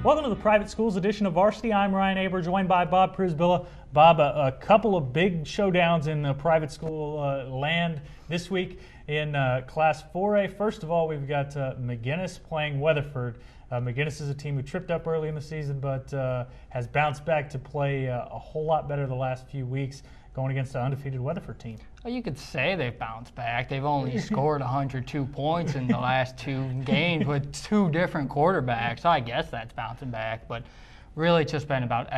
Welcome to the Private Schools edition of Varsity. I'm Ryan Aber, joined by Bob Pryzbylo. Bob, a couple of big showdowns in the private school land this week in Class 4A. First of all, we've got McGinnis playing Weatherford. McGinnis is a team who tripped up early in the season, but has bounced back to play a whole lot better the last few weeks, going against the undefeated Weatherford team. Well, you could say they've bounced back. They've only scored 102 points in the last two games with two different quarterbacks. So I guess that's bouncing back, but really it's just been about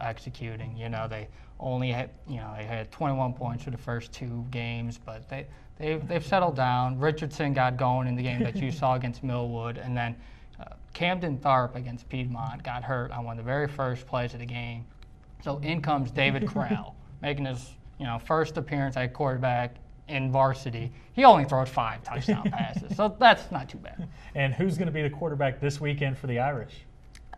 executing. You know, they only had they had 21 points for the first two games, but they've settled down. Richardson got going in the game that you saw against Millwood, and then Camden Tharp against Piedmont got hurt on one of the very first plays of the game. So in comes David Corral, making his first appearance at quarterback in varsity. He only throws 5 touchdown passes, so that's not too bad. And who's going to be the quarterback this weekend for the Irish?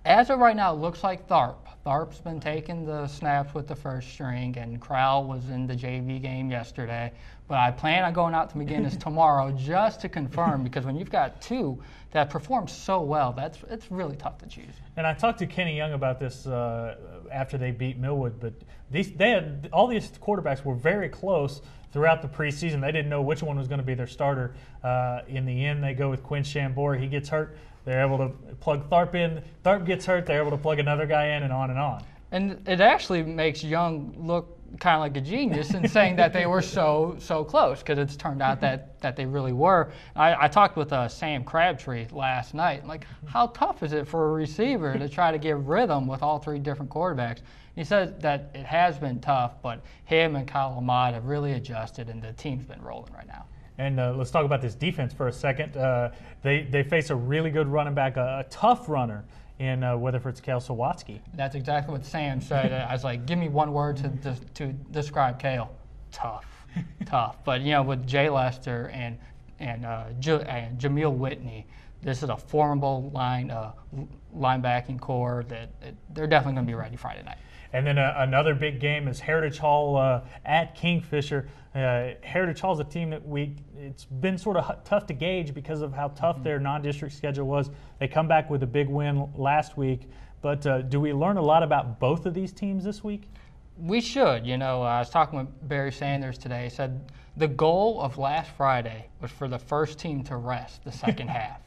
As of right now, it looks like Tharp. Tharp's been taking the snaps with the first string, and Crowell was in the JV game yesterday. But I plan on going out to McGinnis tomorrow just to confirm, because when you've got two that perform so well, it's really tough to choose. And I talked to Kenny Young about this after they beat Millwood, but all these quarterbacks were very close throughout the preseason. They didn't know which one was going to be their starter. In the end, they go with Quinn Chambord. He gets hurt. They're able to plug Tharp in. Tharp gets hurt. They're able to plug another guy in, and on and on. And it actually makes Young look kind of like a genius in saying that they were so close, because it's turned out that they really were. I talked with Sam Crabtree last night. Like, how tough is it for a receiver to try to give rhythm with all three different quarterbacks? He said that it has been tough, but him and Kyle Ahmad have really adjusted, and the team's been rolling right now. And let's talk about this defense for a second. They face a really good running back, a tough runner in Weatherford's Kale Sawatsky. That's exactly what Sam said. I was like, give me one word to describe Kale. Tough. Tough. But, with Jay Lester and Jameel Whitney, this is a formidable linebacking core that they're definitely going to be ready Friday night. And then another big game is Heritage Hall at Kingfisher. Heritage Hall is a team that it's been sort of tough to gauge because of how tough their non-district schedule was. They come back with a big win last week. But do we learn a lot about both of these teams this week? We should. I was talking with Barry Sanders today. He said the goal of last Friday was for the first team to rest the second half.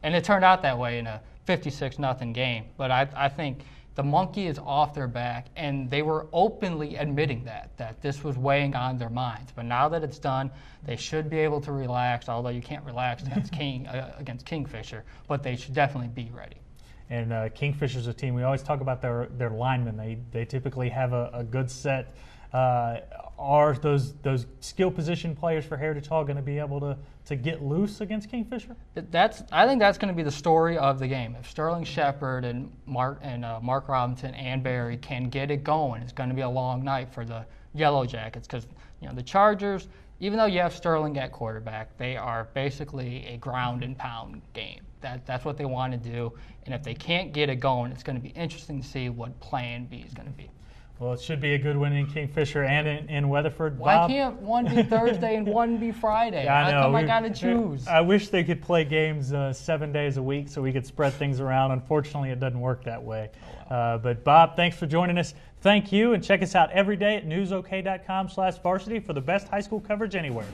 And it turned out that way in a 56-0 game. But I think the monkey is off their back, and they were openly admitting that this was weighing on their minds. But now that it's done, they should be able to relax, although you can't relax against Kingfisher, but they should definitely be ready. And Kingfisher's a team, we always talk about their linemen. They typically have a good set. Are those skill position players for Heritage Hall going to be able to get loose against Kingfisher? I think that's going to be the story of the game. If Sterling Shepard and Mark Robinson and Barry can get it going, it's going to be a long night for the Yellow Jackets, because the Chargers, even though you have Sterling at quarterback, they are basically a ground and pound game. That's what they want to do, and if they can't get it going, it's going to be interesting to see what Plan B is going to be. Well, it should be a good win in Kingfisher and in Weatherford. Why Bob? Can't one be Thursday and one be Friday? Yeah, I know. How come I got to choose? I wish they could play games 7 days a week so we could spread things around. Unfortunately, it doesn't work that way. Oh, wow. But, Bob, thanks for joining us. Thank you, and check us out every day at newsok.com/varsity for the best high school coverage anywhere.